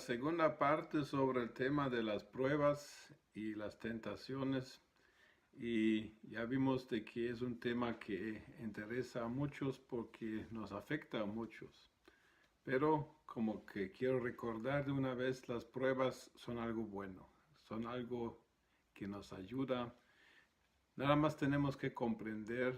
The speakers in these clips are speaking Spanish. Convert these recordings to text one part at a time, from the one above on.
segunda parte sobre el tema de las pruebas y las tentaciones. Y ya vimos de que es un tema que interesa a muchos porque nos afecta a muchos. Pero como que quiero recordar de una vez, las pruebas son algo bueno, son algo que nos ayuda. Nada más tenemos que comprender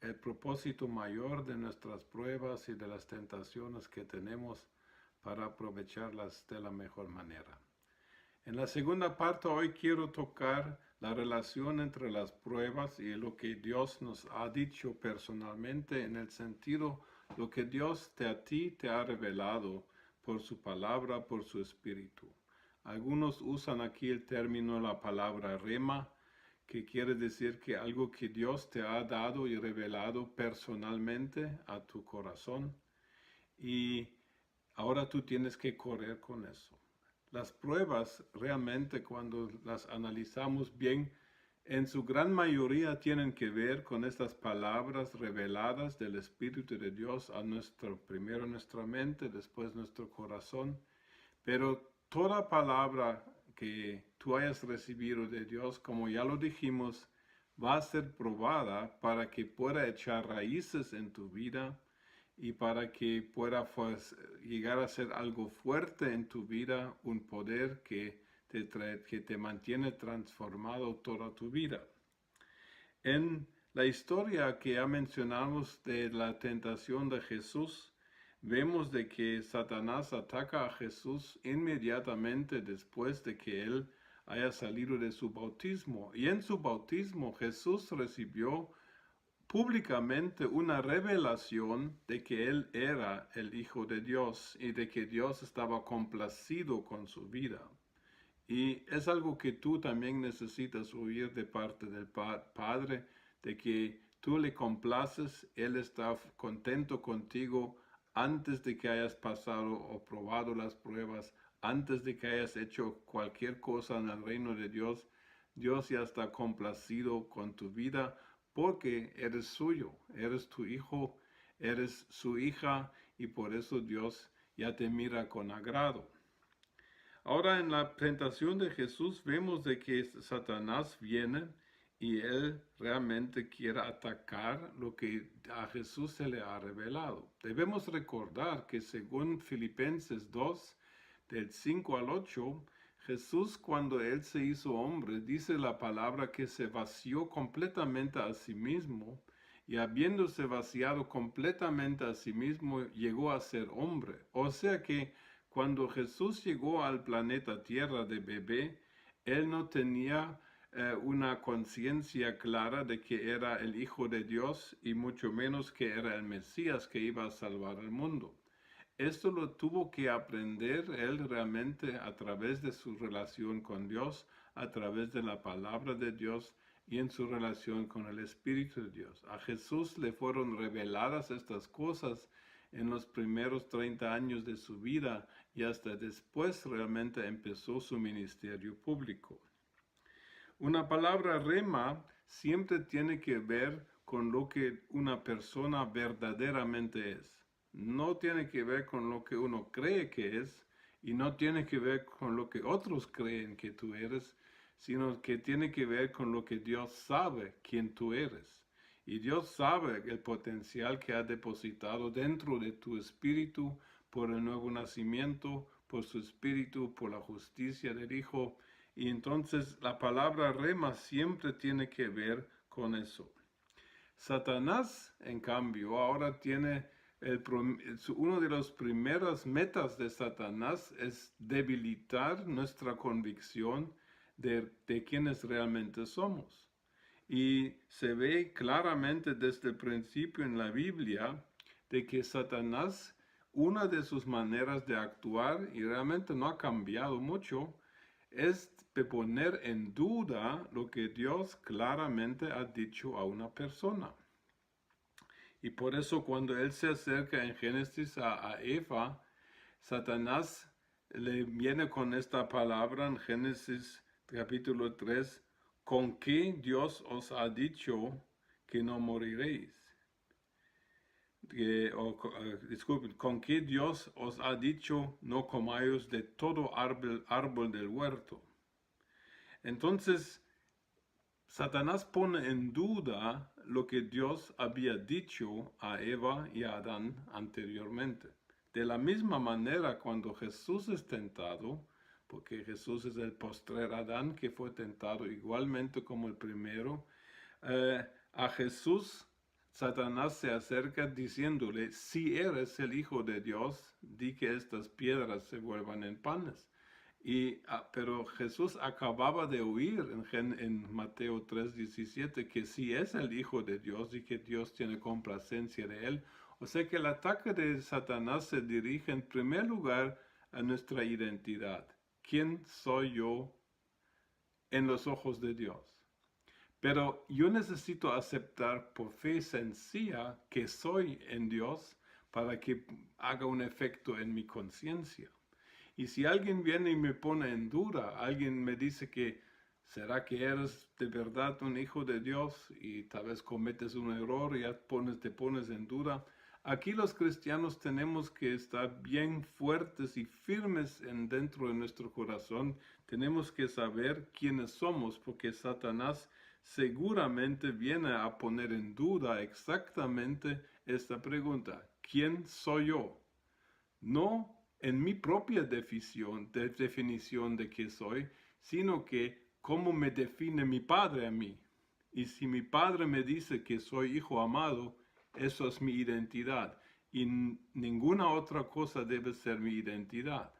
el propósito mayor de nuestras pruebas y de las tentaciones que tenemos para aprovecharlas de la mejor manera. En la segunda parte hoy quiero tocar la relación entre las pruebas y lo que Dios nos ha dicho personalmente, en el sentido lo que Dios a ti te ha revelado por su palabra, por su espíritu. Algunos usan aquí el término, la palabra rema, que quiere decir que algo que Dios te ha dado y revelado personalmente a tu corazón, y ahora tú tienes que correr con eso. Las pruebas realmente, cuando las analizamos bien, en su gran mayoría tienen que ver con estas palabras reveladas del Espíritu de Dios primero nuestra mente, después nuestro corazón. Pero toda palabra que tú hayas recibido de Dios, como ya lo dijimos, va a ser probada para que pueda echar raíces en tu vida y para que pueda llegar a ser algo fuerte en tu vida, un poder que te mantiene transformado toda tu vida. En la historia que ya mencionamos de la tentación de Jesús, vemos de que Satanás ataca a Jesús inmediatamente después de que él haya salido de su bautismo. Y en su bautismo Jesús recibió públicamente una revelación de que él era el Hijo de Dios y de que Dios estaba complacido con su vida. Y es algo que tú también necesitas oír de parte del Padre, de que tú le complaces, Él está contento contigo antes de que hayas pasado o probado las pruebas, antes de que hayas hecho cualquier cosa en el reino de Dios. Dios ya está complacido con tu vida porque eres suyo, eres tu hijo, eres su hija, y por eso Dios ya te mira con agrado. Ahora, en la tentación de Jesús vemos de que Satanás viene y él realmente quiere atacar lo que a Jesús se le ha revelado. Debemos recordar que según Filipenses 2, del 5 al 8, Jesús, cuando él se hizo hombre, dice la palabra que se vació completamente a sí mismo, y habiéndose vaciado completamente a sí mismo, llegó a ser hombre. O sea que cuando Jesús llegó al planeta Tierra de bebé, él no tenía una conciencia clara de que era el Hijo de Dios, y mucho menos que era el Mesías que iba a salvar al mundo. Esto lo tuvo que aprender él realmente a través de su relación con Dios, a través de la palabra de Dios y en su relación con el Espíritu de Dios. A Jesús le fueron reveladas estas cosas en los primeros 30 años de su vida, y hasta después realmente empezó su ministerio público. Una palabra rema siempre tiene que ver con lo que una persona verdaderamente es. No tiene que ver con lo que uno cree que es, y no tiene que ver con lo que otros creen que tú eres, sino que tiene que ver con lo que Dios sabe quién tú eres. Y Dios sabe el potencial que ha depositado dentro de tu espíritu por el nuevo nacimiento, por su espíritu, por la justicia del Hijo. Y entonces la palabra rema siempre tiene que ver con eso. Satanás, en cambio, ahora tiene una de las primeras metas de Satanás es debilitar nuestra convicción de quiénes realmente somos. Y se ve claramente desde el principio en la Biblia de que Satanás, una de sus maneras de actuar, y realmente no ha cambiado mucho, es de poner en duda lo que Dios claramente ha dicho a una persona. Y por eso cuando él se acerca en Génesis a Eva, Satanás le viene con esta palabra en Génesis capítulo 3, ¿con qué Dios os ha dicho que no moriréis? disculpen, ¿con qué Dios os ha dicho no comáis de todo árbol del huerto? Entonces, Satanás pone en duda lo que Dios había dicho a Eva y a Adán anteriormente. De la misma manera, cuando Jesús es tentado, porque Jesús es el postrer Adán que fue tentado igualmente como el primero, a Jesús Satanás se acerca diciéndole, si eres el Hijo de Dios, di que estas piedras se vuelvan en panes. Pero Jesús acababa de oír en Mateo 3:17 que sí es el Hijo de Dios y que Dios tiene complacencia de él. O sea que el ataque de Satanás se dirige en primer lugar a nuestra identidad. ¿Quién soy yo en los ojos de Dios? Pero yo necesito aceptar por fe sencilla que soy en Dios para que haga un efecto en mi conciencia. Y si alguien viene y me pone en duda, alguien me dice que, ¿será que eres de verdad un hijo de Dios? Y tal vez cometes un error y ya te pones en duda. Aquí los cristianos tenemos que estar bien fuertes y firmes dentro de nuestro corazón. Tenemos que saber quiénes somos, porque Satanás seguramente viene a poner en duda exactamente esta pregunta. ¿Quién soy yo? No en mi propia definición de qué soy, sino que cómo me define mi padre a mí. Y si mi padre me dice que soy hijo amado, eso es mi identidad. Y ninguna otra cosa debe ser mi identidad.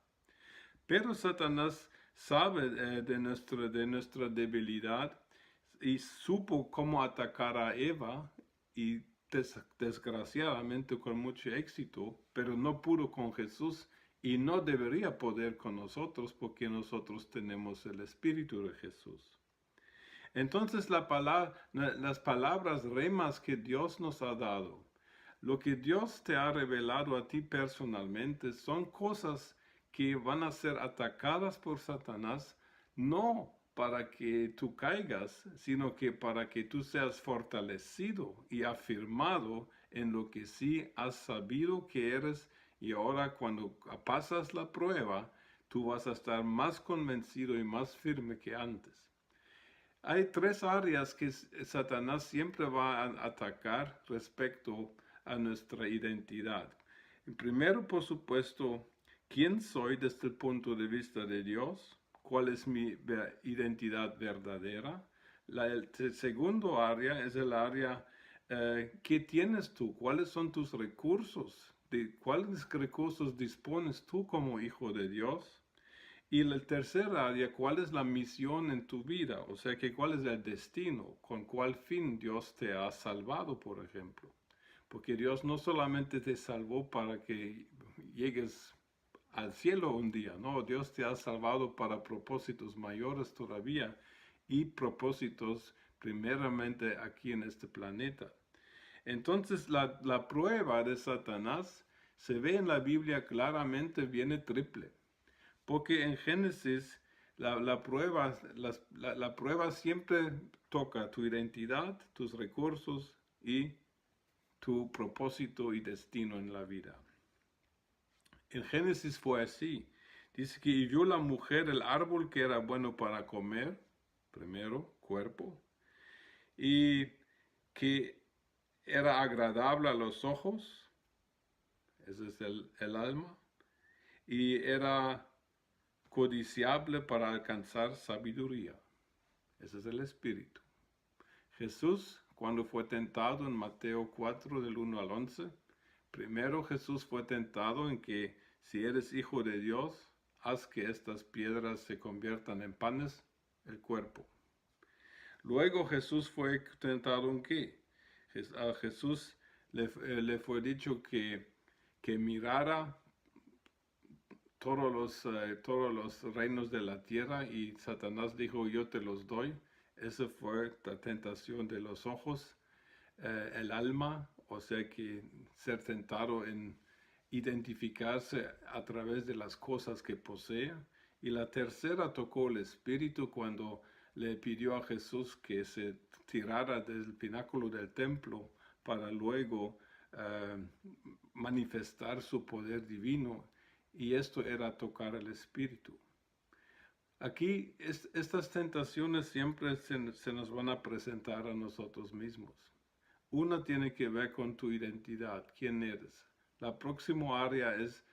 Pero Satanás sabe de nuestra debilidad y supo cómo atacar a Eva y desgraciadamente con mucho éxito, pero no pudo con Jesús y no debería poder con nosotros porque nosotros tenemos el Espíritu de Jesús. Entonces las palabras remas que Dios nos ha dado, lo que Dios te ha revelado a ti personalmente son cosas que van a ser atacadas por Satanás, no para que tú caigas, sino que para que tú seas fortalecido y afirmado en lo que sí has sabido que eres, y ahora cuando pasas la prueba, tú vas a estar más convencido y más firme que antes. Hay tres áreas que Satanás siempre va a atacar respecto a nuestra identidad. Primero, por supuesto, ¿quién soy desde el punto de vista de Dios? ¿Cuál es mi identidad verdadera? El segundo área es el área ¿qué tienes tú? ¿Cuáles son tus recursos? ¿De cuáles recursos dispones tú como hijo de Dios? Y el tercer área, ¿cuál es la misión en tu vida? O sea, que ¿cuál es el destino? ¿Con cuál fin Dios te ha salvado, por ejemplo? Porque Dios no solamente te salvó para que llegues al cielo un día, no, Dios te ha salvado para propósitos mayores todavía y propósitos primeramente aquí en este planeta. Entonces la prueba de Satanás se ve en la Biblia claramente, viene triple. Porque en Génesis la prueba siempre toca tu identidad, tus recursos y tu propósito y destino en la vida. En Génesis fue así. Dice que y vio la mujer el árbol que era bueno para comer, primero, cuerpo, y que era agradable a los ojos, ese es el alma, y era codiciable para alcanzar sabiduría. Ese es el espíritu. Jesús, cuando fue tentado en Mateo 4 del 1 al 11, primero Jesús fue tentado en que si eres hijo de Dios, haz que estas piedras se conviertan en panes, el cuerpo. Luego Jesús fue tentado en qué? A Jesús le fue dicho que mirara todos los reinos de la tierra y Satanás dijo, yo te los doy. Esa fue la tentación de los ojos, el alma, o sea que ser tentado en identificarse a través de las cosas que posee. Y la tercera tocó el espíritu cuando le pidió a Jesús que se tirara del pináculo del templo para luego eh, manifestar su poder divino, y esto era tocar el Espíritu. Aquí estas tentaciones siempre se nos van a presentar a nosotros mismos. Una tiene que ver con tu identidad, quién eres. La próxima área es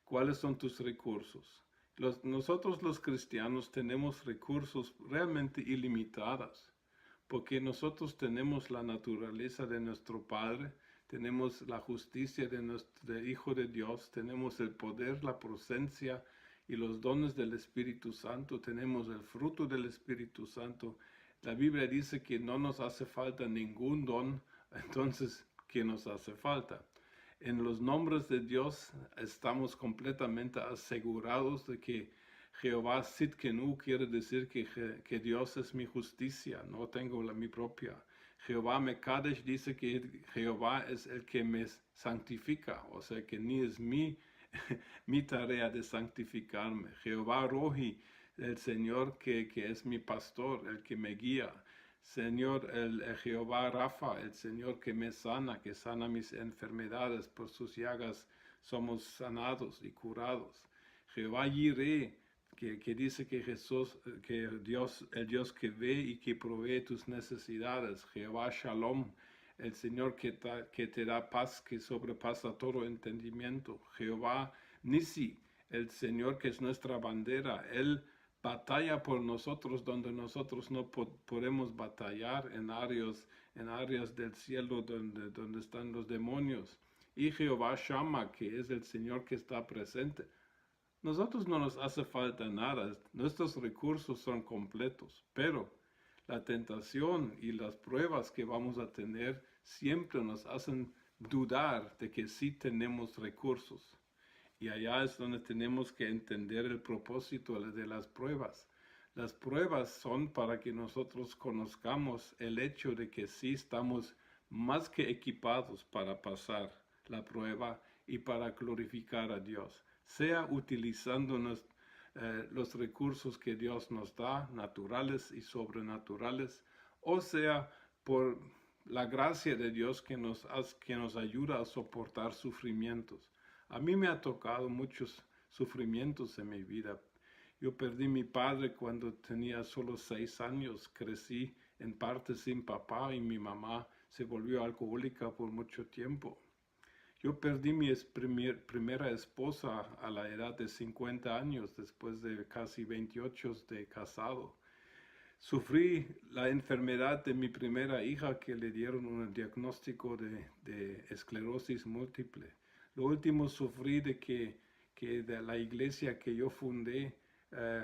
cuáles son tus recursos. Nosotros los cristianos tenemos recursos realmente ilimitados, porque nosotros tenemos la naturaleza de nuestro Padre, tenemos la justicia de nuestro Hijo de Dios, tenemos el poder, la presencia y los dones del Espíritu Santo, tenemos el fruto del Espíritu Santo. La Biblia dice que no nos hace falta ningún don, entonces, ¿qué nos hace falta? En los nombres de Dios estamos completamente asegurados de que Jehová Sidkenu quiere decir que Dios es mi justicia, no tengo mi propia. Jehová Mekadesh dice que Jehová es el que me santifica, o sea que ni es mi tarea de santificarme. Jehová Rohi, el Señor que es mi pastor, el que me guía. Señor, el Jehová Rafa, el Señor que me sana, que sana mis enfermedades, por sus llagas somos sanados y curados. Jehová Jireh, que dice que Jesús, que Dios, el Dios que ve y que provee tus necesidades. Jehová Shalom, el Señor que te da paz, que sobrepasa todo entendimiento. Jehová Nisi, el Señor que es nuestra bandera. Él batalla por nosotros donde nosotros no podemos batallar, en áreas del cielo donde están los demonios. Y Jehová Shama, que es el Señor que está presente. Nosotros no nos hace falta nada, nuestros recursos son completos, pero la tentación y las pruebas que vamos a tener siempre nos hacen dudar de que sí tenemos recursos. Y allá es donde tenemos que entender el propósito de las pruebas. Las pruebas son para que nosotros conozcamos el hecho de que sí estamos más que equipados para pasar la prueba y para glorificar a Dios, sea utilizando los recursos que Dios nos da, naturales y sobrenaturales, o sea por la gracia de Dios que nos ayuda a soportar sufrimientos. A mí me ha tocado muchos sufrimientos en mi vida. Yo perdí a mi padre cuando tenía solo 6 años. Crecí en parte sin papá y mi mamá se volvió alcohólica por mucho tiempo. Yo perdí mi primera esposa a la edad de 50 años, después de casi 28 de casado. Sufrí la enfermedad de mi primera hija, que le dieron un diagnóstico de esclerosis múltiple. Lo último, sufrí de que de la iglesia que yo fundé,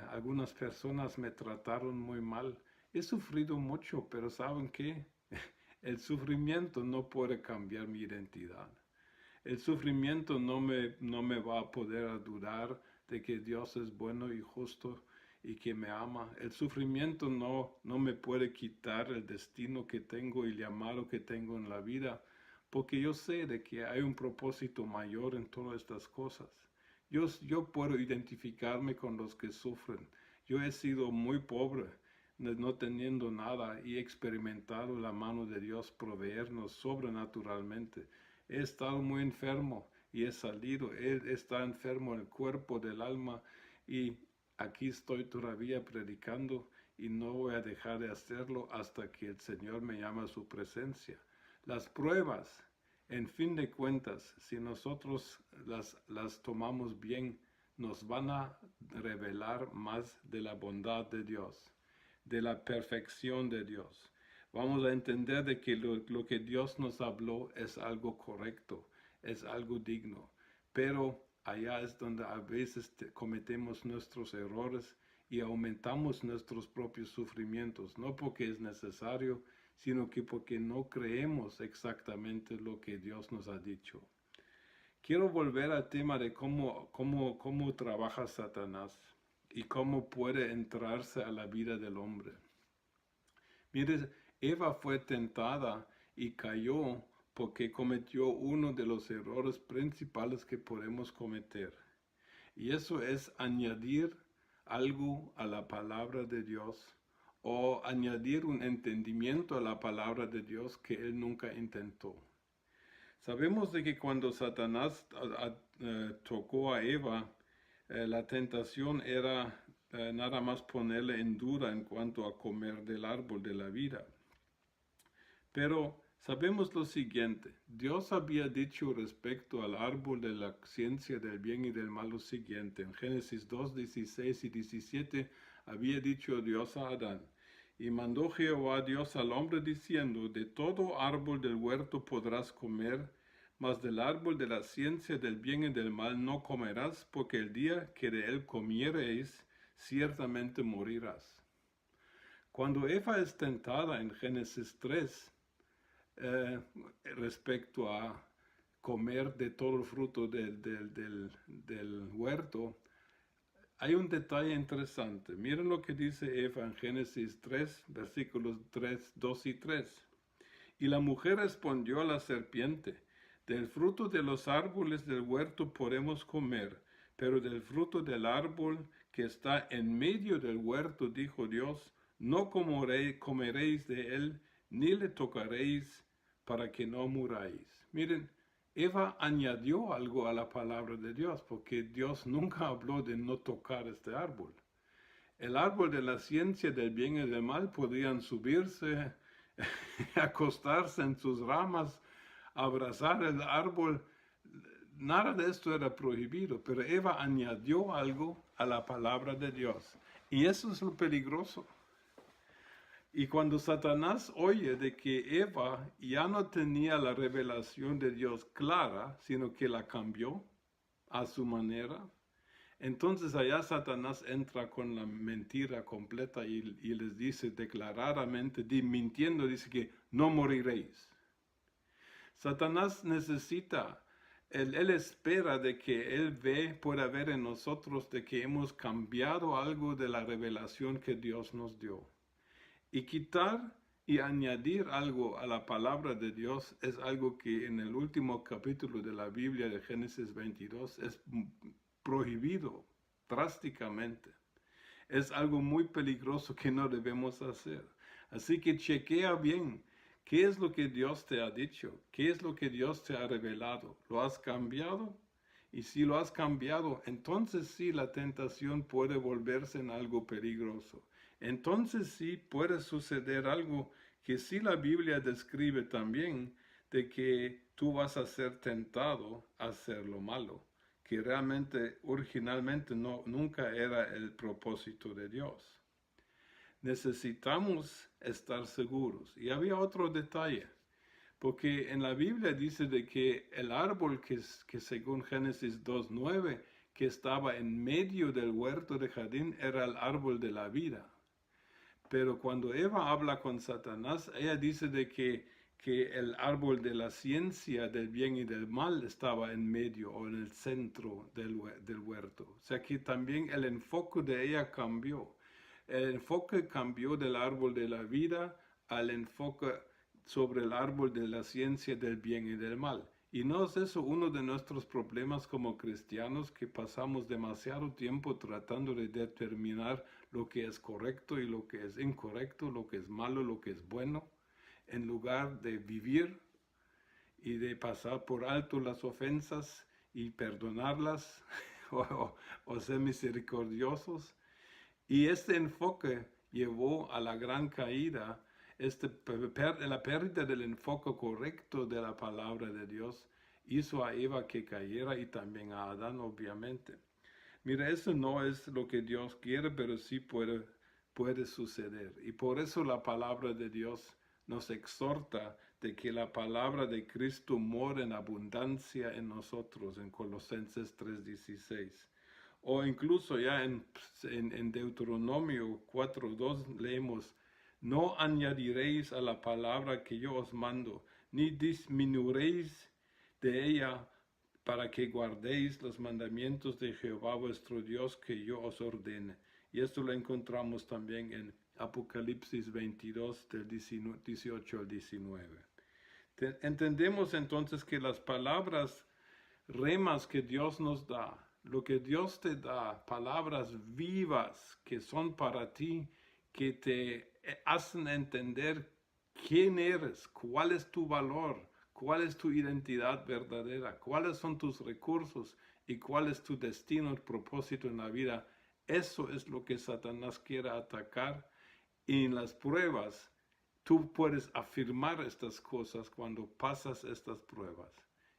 algunas personas me trataron muy mal. He sufrido mucho, pero ¿saben qué? El sufrimiento no puede cambiar mi identidad. El sufrimiento no me va a poder dudar de que Dios es bueno y justo y que me ama. El sufrimiento no me puede quitar el destino que tengo y el llamado que tengo en la vida, porque yo sé de que hay un propósito mayor en todas estas cosas. Yo puedo identificarme con los que sufren. Yo he sido muy pobre, no teniendo nada, y he experimentado la mano de Dios proveernos sobrenaturalmente. He estado muy enfermo y he salido. He estado enfermo en el cuerpo, del alma, y aquí estoy todavía predicando y no voy a dejar de hacerlo hasta que el Señor me llame a su presencia. Las pruebas, en fin de cuentas, si nosotros las tomamos bien, nos van a revelar más de la bondad de Dios, de la perfección de Dios. Vamos a entender de que lo que Dios nos habló es algo correcto, es algo digno, pero allá es donde a veces cometemos nuestros errores y aumentamos nuestros propios sufrimientos, no porque es necesario, sino que porque no creemos exactamente lo que Dios nos ha dicho. Quiero volver al tema de cómo trabaja Satanás y cómo puede entrarse a la vida del hombre. Mire, Eva fue tentada y cayó porque cometió uno de los errores principales que podemos cometer. Y eso es añadir algo a la palabra de Dios, o añadir un entendimiento a la palabra de Dios que él nunca intentó. Sabemos de que cuando Satanás tocó a Eva, la tentación era nada más ponerle en duda en cuanto a comer del árbol de la vida. Pero sabemos lo siguiente, Dios había dicho respecto al árbol de la ciencia del bien y del mal lo siguiente. En Génesis 2, 16 y 17 había dicho Dios a Adán, y mandó Jehová Dios al hombre diciendo, de todo árbol del huerto podrás comer, mas del árbol de la ciencia del bien y del mal no comerás, porque el día que de él comiereis, ciertamente morirás. Cuando Eva es tentada en Génesis 3, respecto a comer de todo el fruto del huerto, hay un detalle interesante. Miren lo que dice Eva en Génesis 3, versículos 3, 2 y 3. Y la mujer respondió a la serpiente, del fruto de los árboles del huerto podemos comer, pero del fruto del árbol que está en medio del huerto, dijo Dios, no comeréis de él, ni le tocaréis para que no muráis. Miren, Eva añadió algo a la palabra de Dios, porque Dios nunca habló de no tocar este árbol. El árbol de la ciencia del bien y del mal podían subirse, acostarse en sus ramas, abrazar el árbol. Nada de esto era prohibido, pero Eva añadió algo a la palabra de Dios. Y eso es lo peligroso. Y cuando Satanás oye de que Eva ya no tenía la revelación de Dios clara, sino que la cambió a su manera, entonces allá Satanás entra con la mentira completa y les dice declaradamente, mintiendo, dice que no moriréis. Satanás necesita, él espera de que él pueda ver en nosotros de que hemos cambiado algo de la revelación que Dios nos dio. Y quitar y añadir algo a la palabra de Dios es algo que en el último capítulo de la Biblia de Génesis 22 es prohibido drásticamente. Es algo muy peligroso que no debemos hacer. Así que chequea bien qué es lo que Dios te ha dicho, qué es lo que Dios te ha revelado. ¿Lo has cambiado? Y si lo has cambiado, entonces sí la tentación puede volverse en algo peligroso. Entonces sí puede suceder algo que sí la Biblia describe también, de que tú vas a ser tentado a hacer lo malo, que realmente originalmente nunca era el propósito de Dios. Necesitamos estar seguros. Y había otro detalle, porque en la Biblia dice de que el árbol que según Génesis 2:9, que estaba en medio del huerto de jardín, era el árbol de la vida. Pero cuando Eva habla con Satanás, ella dice de que el árbol de la ciencia del bien y del mal estaba en medio o en el centro del huerto. O sea que también el enfoque de ella cambió. El enfoque cambió del árbol de la vida al enfoque sobre el árbol de la ciencia del bien y del mal. Y no es eso uno de nuestros problemas como cristianos, que pasamos demasiado tiempo tratando de determinar lo que es correcto y lo que es incorrecto, lo que es malo, lo que es bueno, en lugar de vivir y de pasar por alto las ofensas y perdonarlas o ser misericordiosos. Y este enfoque llevó a la gran caída. La pérdida del enfoque correcto de la palabra de Dios hizo a Eva que cayera y también a Adán, obviamente. Mira, eso no es lo que Dios quiere, pero sí puede suceder. Y por eso la palabra de Dios nos exhorta de que la palabra de Cristo mora en abundancia en nosotros, en Colosenses 3:16. O incluso ya en Deuteronomio 4:2 leemos, no añadiréis a la palabra que yo os mando, ni disminuiréis de ella, para que guardéis los mandamientos de Jehová vuestro Dios que yo os ordene. Y esto lo encontramos también en Apocalipsis 22, del 18 al 19. Entendemos entonces que las palabras remas que Dios nos da, lo que Dios te da, palabras vivas que son para ti, que te hacen entender quién eres, cuál es tu valor, cuál es tu identidad verdadera, cuáles son tus recursos y cuál es tu destino y propósito en la vida. Eso es lo que Satanás quiere atacar. Y en las pruebas, tú puedes afirmar estas cosas cuando pasas estas pruebas.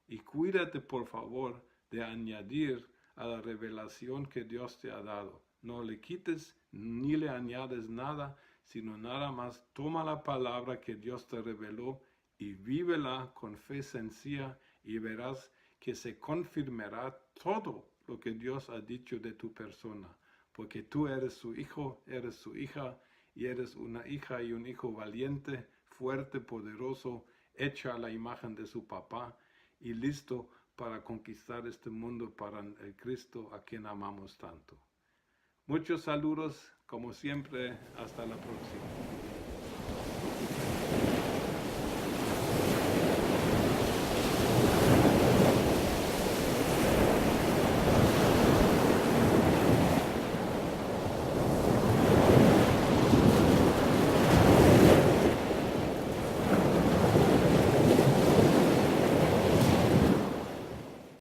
Y cuídate, por favor, de añadir a la revelación que Dios te ha dado. No le quites ni le añades nada, sino nada más toma la palabra que Dios te reveló y vívela con fe sencilla y verás que se confirmará todo lo que Dios ha dicho de tu persona. Porque tú eres su hijo, eres su hija, y eres una hija y un hijo valiente, fuerte, poderoso, hecha a la imagen de su papá y listo para conquistar este mundo para el Cristo a quien amamos tanto. Muchos saludos, como siempre, hasta la próxima.